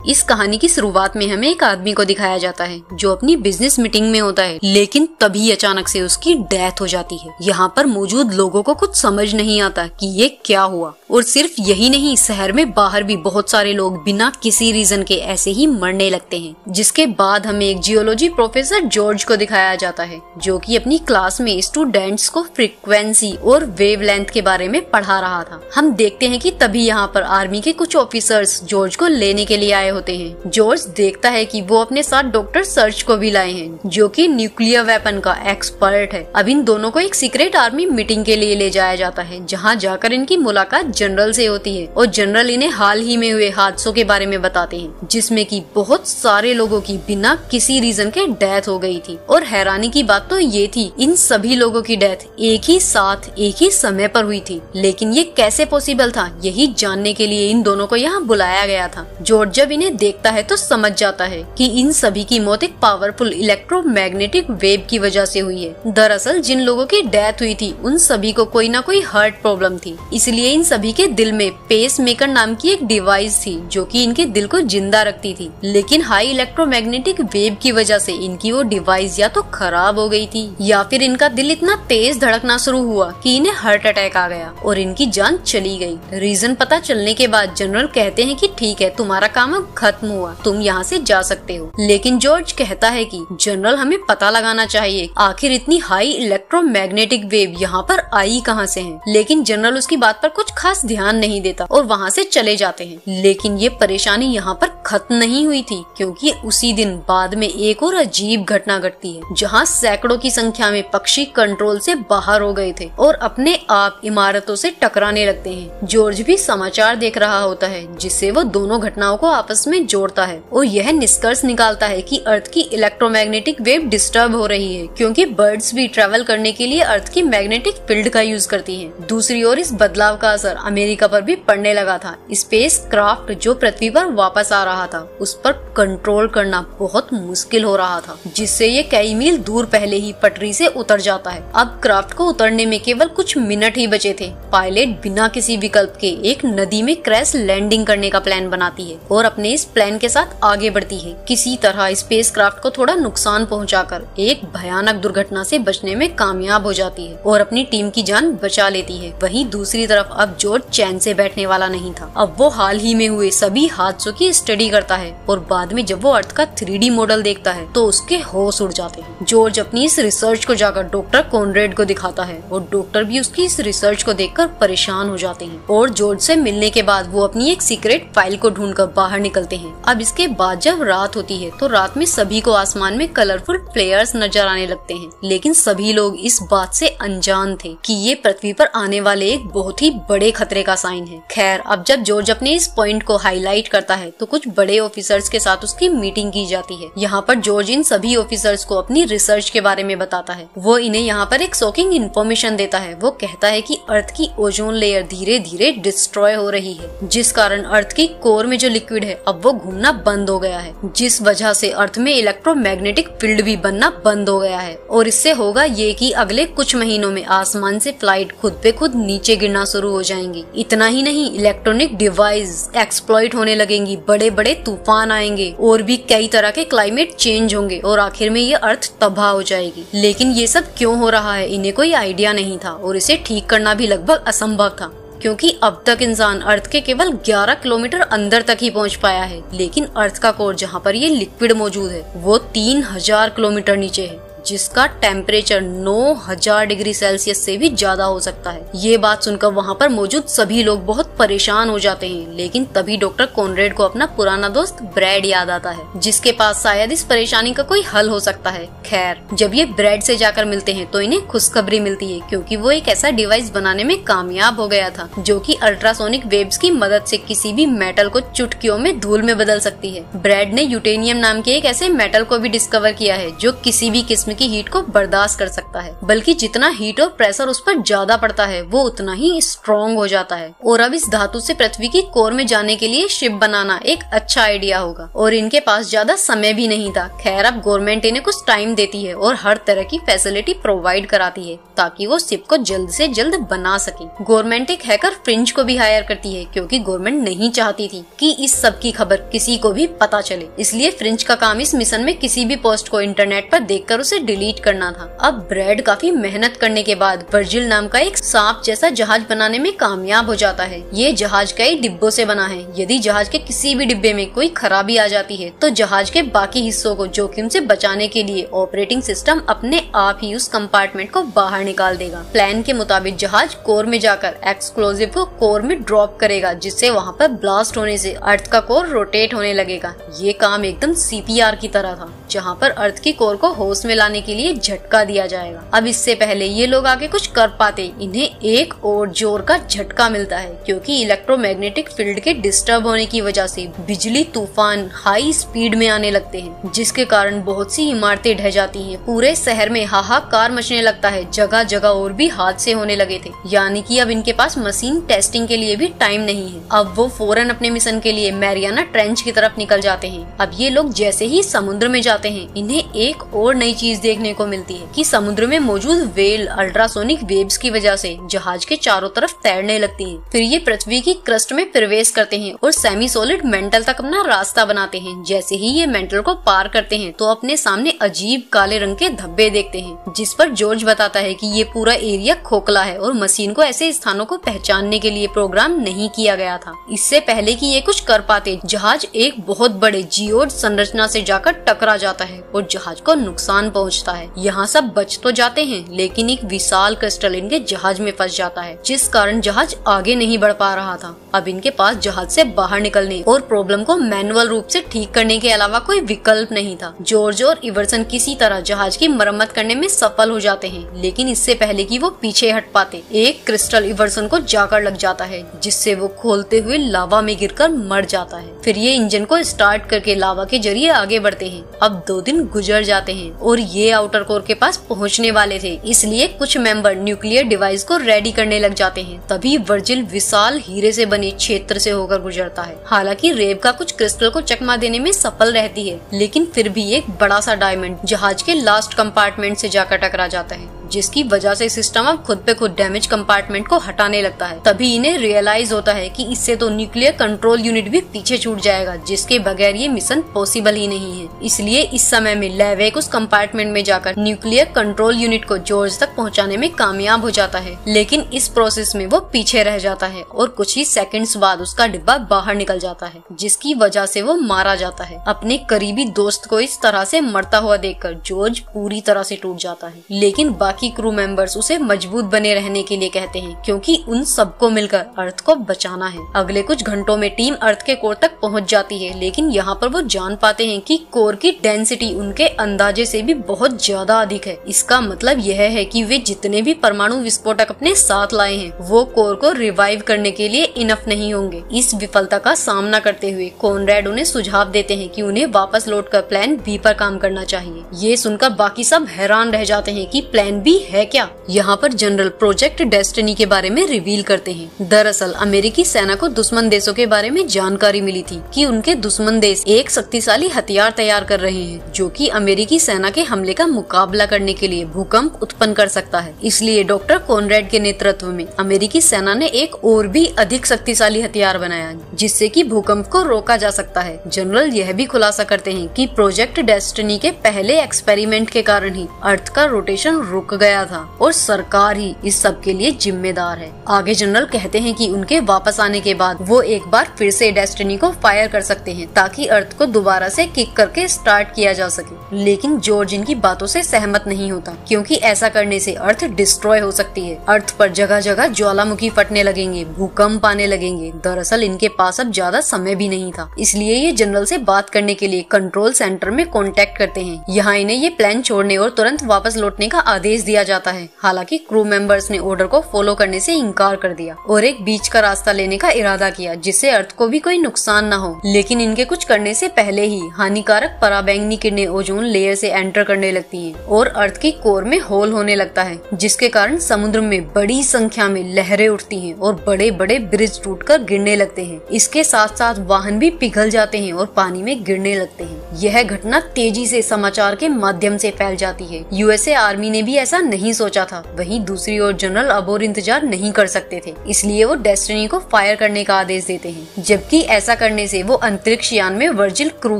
इस कहानी की शुरुआत में हमें एक आदमी को दिखाया जाता है जो अपनी बिजनेस मीटिंग में होता है, लेकिन तभी अचानक से उसकी डेथ हो जाती है। यहाँ पर मौजूद लोगों को कुछ समझ नहीं आता कि ये क्या हुआ। और सिर्फ यही नहीं, शहर में बाहर भी बहुत सारे लोग बिना किसी रीजन के ऐसे ही मरने लगते हैं। जिसके बाद हमें एक जियोलॉजी प्रोफेसर जॉर्ज को दिखाया जाता है जो कि अपनी क्लास में स्टूडेंट्स को फ्रीक्वेंसी और वेवलेंथ के बारे में पढ़ा रहा था। हम देखते हैं कि तभी यहाँ पर आर्मी के कुछ ऑफिसर्स जॉर्ज को लेने के लिए आए होते हैं। जॉर्ज देखता है कि वो अपने साथ डॉक्टर सर्च को भी लाए हैं जो कि न्यूक्लियर वेपन का एक्सपर्ट है। अब इन दोनों को एक सीक्रेट आर्मी मीटिंग के लिए ले जाया जाता है, जहाँ जाकर इनकी मुलाकात जनरल से होती है और जनरल इन्हें हाल ही में हुए हादसों के बारे में बताते हैं जिसमें कि बहुत सारे लोगों की बिना किसी रीजन के डेथ हो गई थी। और हैरानी की बात तो ये थी, इन सभी लोगों की डेथ एक ही साथ एक ही समय पर हुई थी। लेकिन ये कैसे पॉसिबल था, यही जानने के लिए इन दोनों को यहाँ बुलाया गया था। जॉर्ज जब इन्हें देखता है तो समझ जाता है कि इन सभी की मौत एक पावरफुल इलेक्ट्रोमैग्नेटिक वेव की वजह से हुई है। दरअसल जिन लोगों की डेथ हुई थी उन सभी को कोई ना कोई हार्ट प्रॉब्लम थी, इसलिए इन सभी के दिल में पेस मेकर नाम की एक डिवाइस थी जो कि इनके दिल को जिंदा रखती थी। लेकिन हाई इलेक्ट्रोमैग्नेटिक वेव की वजह से इनकी वो डिवाइस या तो खराब हो गई थी या फिर इनका दिल इतना तेज धड़कना शुरू हुआ कि इन्हें हार्ट अटैक आ गया और इनकी जान चली गई। रीजन पता चलने के बाद जनरल कहते हैं कि ठीक है, तुम्हारा काम अब खत्म हुआ, तुम यहाँ से जा सकते हो। लेकिन जॉर्ज कहता है कि जनरल, हमें पता लगाना चाहिए आखिर इतनी हाई इलेक्ट्रोमैग्नेटिक वेव यहाँ पर आई कहाँ से है। लेकिन जनरल उसकी बात पर कुछ खास ध्यान नहीं देता और वहाँ से चले जाते हैं। लेकिन ये परेशानी यहाँ पर खत्म नहीं हुई थी, क्योंकि उसी दिन बाद में एक और अजीब घटना घटती है जहाँ सैकड़ों की संख्या में पक्षी कंट्रोल से बाहर हो गए थे और अपने आप इमारतों से टकराने लगते हैं। जॉर्ज भी समाचार देख रहा होता है जिससे वो दोनों घटनाओं को आपस में जोड़ता है और यह निष्कर्ष निकालता है कि अर्थ की इलेक्ट्रोमैग्नेटिक वेव डिस्टर्ब हो रही है, क्योंकि बर्ड्स भी ट्रेवल करने के लिए अर्थ की मैग्नेटिक फील्ड का यूज करती हैं। दूसरी ओर इस बदलाव का असर अमेरिका पर भी पड़ने लगा था। स्पेस क्राफ्ट जो पृथ्वी पर वापस आ रहा था उस पर कंट्रोल करना बहुत मुश्किल हो रहा था, जिससे ये कई मील दूर पहले ही पटरी से उतर जाता है। अब क्राफ्ट को उतरने में केवल कुछ मिनट ही बचे थे। पायलट बिना किसी विकल्प के एक नदी में क्रैश लैंडिंग करने का प्लान बनाती है और अपने इस प्लान के साथ आगे बढ़ती है। किसी तरह स्पेस क्राफ्ट को थोड़ा नुकसान पहुंचाकर एक भयानक दुर्घटना से बचने में कामयाब हो जाती है और अपनी टीम की जान बचा लेती है। वहीं दूसरी तरफ अब जॉर्ज चैन से बैठने वाला नहीं था। अब वो हाल ही में हुए सभी हादसों की स्टडी करता है और बाद में जब वो अर्थ का 3D मॉडल देखता है तो उसके होश उड़ जाते हैं। जॉर्ज अपनी इस रिसर्च को जाकर डॉक्टर कॉनरेड को दिखाता है और डॉक्टर भी उसकी इस रिसर्च को देखकर परेशान हो जाते हैं और जॉर्ज से मिलने के बाद वो अपनी एक सीक्रेट फाइल को ढूंढकर बाहर निकलते हैं। अब इसके बाद जब रात होती है तो रात में सभी को आसमान में कलरफुल फ्लेयर्स नजर आने लगते हैं, लेकिन सभी लोग इस बात से अनजान थे कि ये पृथ्वी पर आने वाले एक बहुत ही बड़े खतरे का साइन है। खैर, अब जब जॉर्ज अपने इस पॉइंट को हाईलाइट करता है तो कुछ बड़े ऑफिसर्स के साथ उसकी मीटिंग की जाती है। यहाँ पर जॉर्ज इन सभी ऑफिसर्स को अपनी रिसर्च के बारे में बताता है। वो इन्हें यहाँ पर एक शॉकिंग इन्फॉर्मेशन देता है। वो कहता है कि अर्थ की ओजोन लेयर धीरे धीरे डिस्ट्रॉय हो रही है, जिस कारण अर्थ की कोर में जो लिक्विड है अब वो घूमना बंद हो गया है, जिस वजह से अर्थ में इलेक्ट्रोमैग्नेटिक फील्ड भी बनना बंद हो गया है। और इससे होगा ये कि अगले कुछ महीनों में आसमान से फ्लाइट खुद पे खुद नीचे गिरना शुरू हो जाएंगी। इतना ही नहीं, इलेक्ट्रॉनिक डिवाइस एक्सप्लॉइट होने लगेंगी, बड़े बड़े तूफान आएंगे और भी कई तरह के क्लाइमेट चेंज होंगे और आखिर में ये अर्थ तबाह हो जाएगी। लेकिन ये सब क्यों हो रहा है इन्हें कोई आइडिया नहीं था और इसे ठीक करना भी लगभग असंभव था, क्योंकि अब तक इंसान अर्थ के केवल 11 किलोमीटर अंदर तक ही पहुंच पाया है। लेकिन अर्थ का कोर जहां पर ये लिक्विड मौजूद है वो 3000 किलोमीटर नीचे है, जिसका टेम्परेचर 9000 डिग्री सेल्सियस से भी ज्यादा हो सकता है। ये बात सुनकर वहाँ पर मौजूद सभी लोग बहुत परेशान हो जाते हैं। लेकिन तभी डॉक्टर कॉनरेड को अपना पुराना दोस्त ब्रैड याद आता है, जिसके पास शायद इस परेशानी का कोई हल हो सकता है। खैर, जब ये ब्रैड से जाकर मिलते हैं तो इन्हें खुशखबरी मिलती है, क्योंकि वो एक ऐसा डिवाइस बनाने में कामयाब हो गया था जो कि अल्ट्रासोनिक वेव्स की मदद से किसी भी मेटल को चुटकियों में धूल में बदल सकती है। ब्रैड ने यूटेनियम नाम के एक ऐसे मेटल को भी डिस्कवर किया है जो किसी भी किस्म उसमें की हीट को बर्दाश्त कर सकता है, बल्कि जितना हीट और प्रेशर उस पर ज्यादा पड़ता है वो उतना ही स्ट्रॉन्ग हो जाता है। और अब इस धातु से पृथ्वी की कोर में जाने के लिए शिप बनाना एक अच्छा आइडिया होगा, और इनके पास ज्यादा समय भी नहीं था। खैर अब गवर्नमेंट इन्हें कुछ टाइम देती है और हर तरह की फैसिलिटी प्रोवाइड कराती है ताकि वो शिप को जल्द से जल्द बना सके। गवर्नमेंट एक हैकर फ्रिंज को भी हायर करती है, क्योंकि गवर्नमेंट नहीं चाहती थी कि इस सब की खबर किसी को भी पता चले। इसलिए फ्रिंज का काम इस मिशन में किसी भी पोस्ट को इंटरनेट पर देखकर उसे डिलीट करना था। अब ब्रैड काफी मेहनत करने के बाद वर्जिल नाम का एक सांप जैसा जहाज बनाने में कामयाब हो जाता है। ये जहाज कई डिब्बों से बना है। यदि जहाज के किसी भी डिब्बे में कोई खराबी आ जाती है तो जहाज के बाकी हिस्सों को जोखिम से बचाने के लिए ऑपरेटिंग सिस्टम अपने आप ही उस कंपार्टमेंट को बाहर निकाल देगा। प्लान के मुताबिक जहाज कोर में जाकर एक्सप्लोजिव को कोर में ड्रॉप करेगा, जिससे वहाँ पर ब्लास्ट होने से अर्थ का कोर रोटेट होने लगेगा। ये काम एकदम CPR की तरह था, जहाँ पर अर्थ की कोर को होश में लाने के लिए झटका दिया जाएगा। अब इससे पहले ये लोग आगे कुछ कर पाते, इन्हें एक और जोर का झटका मिलता है, क्योंकि इलेक्ट्रोमैग्नेटिक फील्ड के डिस्टर्ब होने की वजह से बिजली तूफान हाई स्पीड में आने लगते हैं, जिसके कारण बहुत सी इमारतें ढह जाती हैं। पूरे शहर में हाहाकार मचने लगता है। जगह जगह और भी हादसे होने लगे थे, यानी कि अब इनके पास मशीन टेस्टिंग के लिए भी टाइम नहीं है। अब वो फौरन अपने मिशन के लिए मैरियाना ट्रेंच की तरफ निकल जाते हैं। अब ये लोग जैसे ही समुद्र में जाते हैं, इन्हें एक और नई चीज देखने को मिलती है कि समुद्र में मौजूद वेल अल्ट्रासोनिक वेव्स की वजह से जहाज के चारों तरफ तैरने लगती हैं। फिर ये पृथ्वी की क्रस्ट में प्रवेश करते हैं और सेमी सॉलिड मेंटल तक अपना रास्ता बनाते हैं। जैसे ही ये मेंटल को पार करते हैं तो अपने सामने अजीब काले रंग के धब्बे देखते हैं, जिस पर जॉर्ज बताता है कि ये पूरा एरिया खोखला है और मशीन को ऐसे स्थानों को पहचानने के लिए प्रोग्राम नहीं किया गया था। इससे पहले कि ये कुछ कर पाते, जहाज एक बहुत बड़े जियोड संरचना से जाकर टकरा जाता है और जहाज को नुकसान पहुंचता है। यहाँ सब बच तो जाते हैं, लेकिन एक विशाल क्रिस्टल इनके जहाज में फंस जाता है, जिस कारण जहाज आगे नहीं बढ़ पा रहा था। अब इनके पास जहाज से बाहर निकलने और प्रॉब्लम को मैनुअल रूप से ठीक करने के अलावा कोई विकल्प नहीं था। जॉर्ज और इवर्सन किसी तरह जहाज की मरम्मत करने में सफल हो जाते हैं, लेकिन इससे पहले कि वो पीछे हट पाते, एक क्रिस्टल इवर्सन को जाकर लग जाता है, जिससे वो खोलते हुए लावा में गिरकर मर जाता है। फिर ये इंजन को स्टार्ट करके लावा के जरिए आगे बढ़ते हैं। अब 2 दिन गुजर जाते हैं और ये आउटर कोर के पास पहुंचने वाले थे, इसलिए कुछ मेंबर न्यूक्लियर डिवाइस को रेडी करने लग जाते हैं। तभी वर्जिल विशाल हीरे से बने क्षेत्र से होकर गुजरता है। हालांकि रेब का कुछ क्रिस्टल को चकमा देने में सफल रहती है, लेकिन फिर भी एक बड़ा सा डायमंड जहाज के लास्ट कंपार्टमेंट से जाकर टकरा जाता है, जिसकी वजह से सिस्टम अब खुद पे खुद डैमेज कंपार्टमेंट को हटाने लगता है। तभी इन्हें रियलाइज होता है कि इससे तो न्यूक्लियर कंट्रोल यूनिट भी पीछे छूट जाएगा, जिसके बगैर ये मिशन पॉसिबल ही नहीं है। इसलिए इस समय में लेवेक उस कंपार्टमेंट में जाकर न्यूक्लियर कंट्रोल यूनिट को जॉर्ज तक पहुंचाने में कामयाब हो जाता है, लेकिन इस प्रोसेस में वो पीछे रह जाता है और कुछ ही सेकंड्स बाद उसका डिब्बा बाहर निकल जाता है, जिसकी वजह से वो मारा जाता है। अपने करीबी दोस्त को इस तरह से मरता हुआ देखकर जॉर्ज पूरी तरह से टूट जाता है, लेकिन बाकी क्रू मेंबर्स उसे मजबूत बने रहने के लिए कहते हैं, क्योंकि उन सबको मिलकर अर्थ को बचाना है। अगले कुछ घंटों में टीम अर्थ के कोर तक पहुंच जाती है, लेकिन यहाँ पर वो जान पाते हैं कि कोर की डेंसिटी उनके अंदाजे से भी बहुत ज्यादा अधिक है। इसका मतलब यह है कि वे जितने भी परमाणु विस्फोटक अपने साथ लाए हैं, वो कोर को रिवाइव करने के लिए इनफ नहीं होंगे। इस विफलता का सामना करते हुए कॉनरेड उन्हें सुझाव देते हैं कि उन्हें वापस लौटकर प्लान बी पर काम करना चाहिए। ये सुनकर बाकी सब हैरान रह जाते हैं कि प्लान बी है क्या। यहाँ पर जनरल प्रोजेक्ट डेस्टिनी के बारे में रिवील करते हैं। दरअसल अमेरिकी सेना को दुश्मन देशों के बारे में जानकारी मिली थी कि उनके दुश्मन देश एक शक्तिशाली हथियार तैयार कर रहे हैं, जो कि अमेरिकी सेना के हमले का मुकाबला करने के लिए भूकंप उत्पन्न कर सकता है। इसलिए डॉक्टर कॉनरेड के नेतृत्व में अमेरिकी सेना ने एक और भी अधिक शक्तिशाली हथियार बनाया, जिससे कि भूकंप को रोका जा सकता है। जनरल यह भी खुलासा करते हैं कि प्रोजेक्ट डेस्टिनी के पहले एक्सपेरिमेंट के कारण ही अर्थ का रोटेशन रुक गया था और सरकार ही इस सब के लिए जिम्मेदार है। आगे जनरल कहते हैं कि उनके वापस आने के बाद वो एक बार फिर से डेस्टिनी को फायर कर सकते हैं, ताकि अर्थ को दोबारा से किक करके स्टार्ट किया जा सके। लेकिन जॉर्ज इनकी बातों से सहमत नहीं होता, क्योंकि ऐसा करने से अर्थ डिस्ट्रॉय हो सकती है। अर्थ पर जगह जगह ज्वालामुखी फटने लगेंगे, भूकंप आने लगेंगे। दरअसल इनके पास अब ज्यादा समय भी नहीं था, इसलिए ये जनरल से बात करने के लिए कंट्रोल सेंटर में कांटेक्ट करते हैं। यहाँ इन्हें ये प्लान छोड़ने और तुरंत वापस लौटने का आदेश भेज दिया जाता है। हालांकि क्रू मेंबर्स ने ऑर्डर को फॉलो करने से इनकार कर दिया और एक बीच का रास्ता लेने का इरादा किया जिससे अर्थ को भी कोई नुकसान न हो। लेकिन इनके कुछ करने से पहले ही हानिकारक पराबैंगनी किरणें ओजोन लेयर से एंटर करने लगती हैं और अर्थ की कोर में होल होने लगता है, जिसके कारण समुद्र में बड़ी संख्या में लहरें उठती हैं और बड़े बड़े ब्रिज टूटकर गिरने लगते हैं। इसके साथ साथ वाहन भी पिघल जाते हैं और पानी में गिरने लगते हैं। यह घटना तेजी से समाचार के माध्यम से फैल जाती है। यूएसए आर्मी ने भी ऐसा नहीं सोचा था। वहीं दूसरी ओर जनरल अबोर इंतजार नहीं कर सकते थे, इसलिए वो डेस्टिनी को फायर करने का आदेश देते हैं, जबकि ऐसा करने से वो अंतरिक्ष यान में वर्जिल क्रू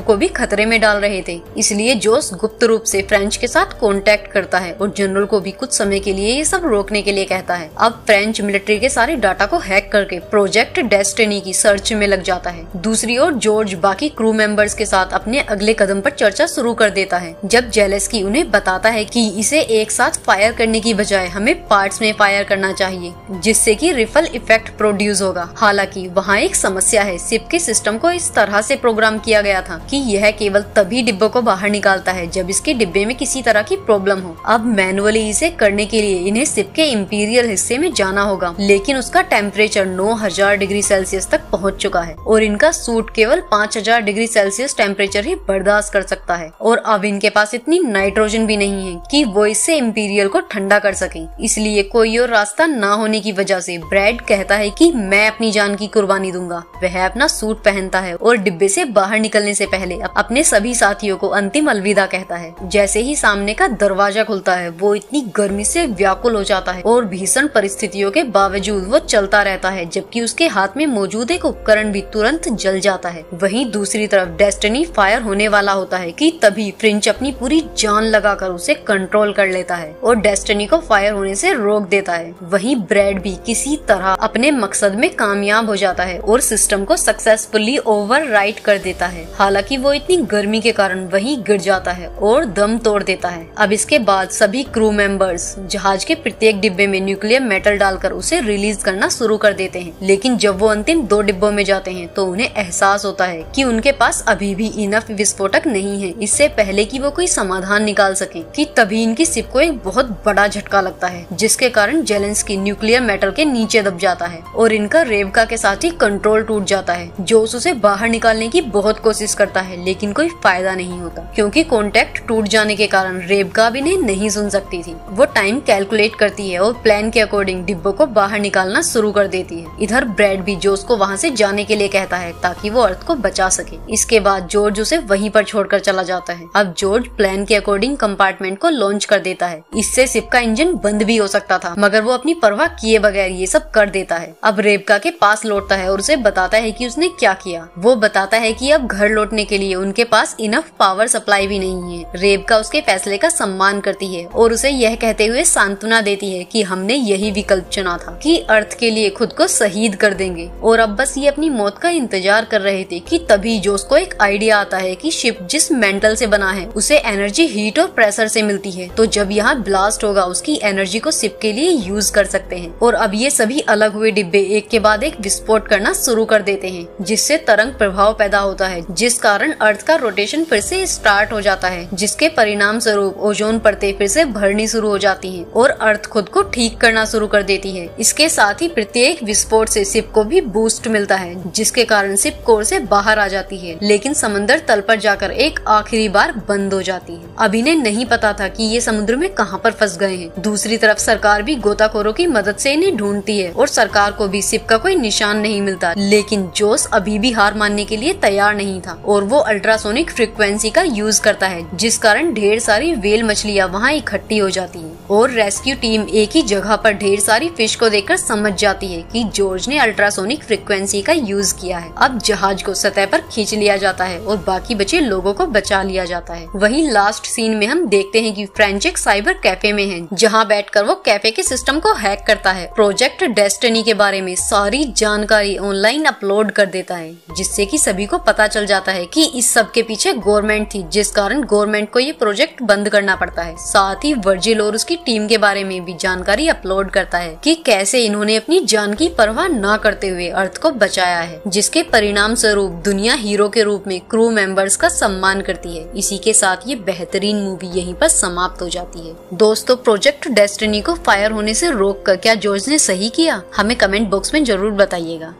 को भी खतरे में डाल रहे थे। इसलिए जोस गुप्त रूप से फ्रेंच के साथ कांटेक्ट करता है और जनरल को भी कुछ समय के लिए ये सब रोकने के लिए कहता है। अब फ्रेंच मिलिट्री के सारे डाटा को हैक करके प्रोजेक्ट डेस्टिनी की सर्च में लग जाता है। दूसरी ओर जॉर्ज बाकी क्रू मेंबर्स के साथ अपने अगले कदम पर चर्चा शुरू कर देता है, जब जेलेस्की उन्हें बताता है कि इसे एक साथ फायर करने की बजाय हमें पार्ट्स में फायर करना चाहिए, जिससे कि रिफल इफेक्ट प्रोड्यूस होगा। हालांकि वहाँ एक समस्या है, शिप के सिस्टम को इस तरह से प्रोग्राम किया गया था कि यह केवल तभी डिब्बों को बाहर निकालता है जब इसके डिब्बे में किसी तरह की प्रॉब्लम हो। अब मैनुअली इसे करने के लिए इन्हें शिप के इंपीरियल हिस्से में जाना होगा, लेकिन उसका टेम्परेचर 9000 डिग्री सेल्सियस तक पहुँच चुका है और इनका सूट केवल 5000 डिग्री सेल्सियस टेम्परेचर ही बर्दाश्त कर सकता है। और अब इनके पास इतनी नाइट्रोजन भी नहीं है कि वो इससे इंपीरियल को ठंडा कर सके। इसलिए कोई और रास्ता न होने की वजह से ब्रैड कहता है कि मैं अपनी जान की कुर्बानी दूंगा। वह अपना सूट पहनता है और डिब्बे से बाहर निकलने से पहले अपने सभी साथियों को अंतिम अलविदा कहता है। जैसे ही सामने का दरवाजा खुलता है, वो इतनी गर्मी से व्याकुल हो जाता है और भीषण परिस्थितियों के बावजूद वो चलता रहता है, जबकि उसके हाथ में मौजूद एक उपकरण भी तुरंत जल जाता है। वहीं दूसरी तरफ डेस्टिनी फायर होने वाला होता है कि तभी फ्रिंच अपनी पूरी जान लगाकर उसे कंट्रोल कर लेता है और डेस्टिनी को फायर होने से रोक देता है। वहीं ब्रैड भी किसी तरह अपने मकसद में कामयाब हो जाता है और सिस्टम को सक्सेसफुली ओवरराइड कर देता है। हालांकि वो इतनी गर्मी के कारण वहीं गिर जाता है और दम तोड़ देता है। अब इसके बाद सभी क्रू मेंबर्स जहाज के प्रत्येक डिब्बे में न्यूक्लियर मेटल डालकर उसे रिलीज करना शुरू कर देते हैं। लेकिन जब वो अंतिम 2 डिब्बों में जाते हैं तो उन्हें एहसास होता है कि उनके पास अभी भी इनफ विस्फोटक नहीं है इससे पहले कि वो कोई समाधान निकाल सके। कि तभी इनकी शिप को एक बहुत बड़ा झटका लगता है, जिसके कारण जेलेंस्की न्यूक्लियर मेटल के नीचे दब जाता है और इनका रेबका के साथ ही कंट्रोल टूट जाता है। जोस उसे बाहर निकालने की बहुत कोशिश करता है, लेकिन कोई फायदा नहीं होता क्योंकि कॉन्टेक्ट टूट जाने के कारण रेबका भी इन्हें नहीं सुन सकती थी। वो टाइम कैलकुलेट करती है और प्लान के अकॉर्डिंग डिब्बों को बाहर निकालना शुरू कर देती है। इधर ब्रैड भी जोस को वहाँ से जाने के लिए कहता है ताकि वो अर्थ को बचा सके। इसके बाद जॉर्ज उसे वहीं पर छोड़कर चला जाता है। अब जॉर्ज प्लान के अकॉर्डिंग कंपार्टमेंट को लॉन्च कर देता है। इससे शिप का इंजन बंद भी हो सकता था, मगर वो अपनी परवाह किए बगैर ये सब कर देता है। अब रेबका के पास लौटता है और उसे बताता है कि उसने क्या किया। वो बताता है कि अब घर लौटने के लिए उनके पास इनफ पावर सप्लाई भी नहीं है। रेबका उसके फैसले का सम्मान करती है और उसे यह कहते हुए सांत्वना देती है कि हमने यही विकल्प चुना था कि अर्थ के लिए खुद को शहीद कर देंगे और अब बस ये अपनी मौत का इंतजार कर रहे थे कि तभी जोस को एक आइडिया आता है कि शिप जिस मेंटल से बना है उसे एनर्जी हीट और प्रेशर से मिलती है, तो जब यहाँ ब्लास्ट होगा उसकी एनर्जी को शिप के लिए यूज कर सकते हैं। और अब ये सभी अलग हुए डिब्बे एक के बाद एक विस्फोट करना शुरू कर देते हैं, जिससे तरंग प्रभाव पैदा होता है, जिस कारण अर्थ का रोटेशन फिर से स्टार्ट हो जाता है, जिसके परिणाम स्वरूप ओजोन परतें फिर से भरनी शुरू हो जाती हैं और अर्थ खुद को ठीक करना शुरू कर देती है। इसके साथ ही प्रत्येक विस्फोट से शिप को भी बूस्ट मिलता है, जिसके कारण शिप कोर से बाहर आ जाती है, लेकिन समंदर तल पर जाकर एक आखिरी बार बंद हो जाती है। अब इन्हें नहीं पता था कि ये समुद्र में कहां पर फंस गए हैं। दूसरी तरफ सरकार भी गोताखोरों की मदद से इन्हें ढूंढती है और सरकार को भी शिप का कोई निशान नहीं मिलता, लेकिन जोस अभी भी हार मानने के लिए तैयार नहीं था और वो अल्ट्रासोनिक फ्रीक्वेंसी का यूज करता है, जिस कारण ढेर सारी व्हेल मछलियां वहाँ इकट्ठी हो जाती हैं और रेस्क्यू टीम एक ही जगह पर ढेर सारी फिश को देखकर समझ जाती है कि जॉर्ज ने अल्ट्रासोनिक फ्रीक्वेंसी का यूज किया है। अब जहाज को सतह पर खींच लिया जाता है और बाकी बचे लोगों को बचा लिया जाता है। वहीं लास्ट सीन में हम देखते हैं कि फ्रेंच एक साइबर कैफे में है, जहां बैठकर वो कैफे के सिस्टम को हैक करता है। प्रोजेक्ट डेस्टिनी के बारे में सारी जानकारी ऑनलाइन अपलोड कर देता है, जिससे कि सभी को पता चल जाता है कि इस सब के पीछे गवर्नमेंट थी, जिस कारण गवर्नमेंट को ये प्रोजेक्ट बंद करना पड़ता है। साथ ही वर्जिल और उसकी की टीम के बारे में भी जानकारी अपलोड करता है कि कैसे इन्होंने अपनी जान की परवाह न करते हुए अर्थ को बचाया है, जिसके परिणाम स्वरूप दुनिया हीरो के रूप में क्रू मेंबर्स का सम्मान करती है। इसी के साथ ये बेहतरीन मूवी यहीं पर समाप्त हो जाती है। दोस्तों, प्रोजेक्ट डेस्टिनी को फायर होने से रोककर क्या जॉर्ज ने सही किया? हमें कमेंट बॉक्स में जरूर बताइएगा।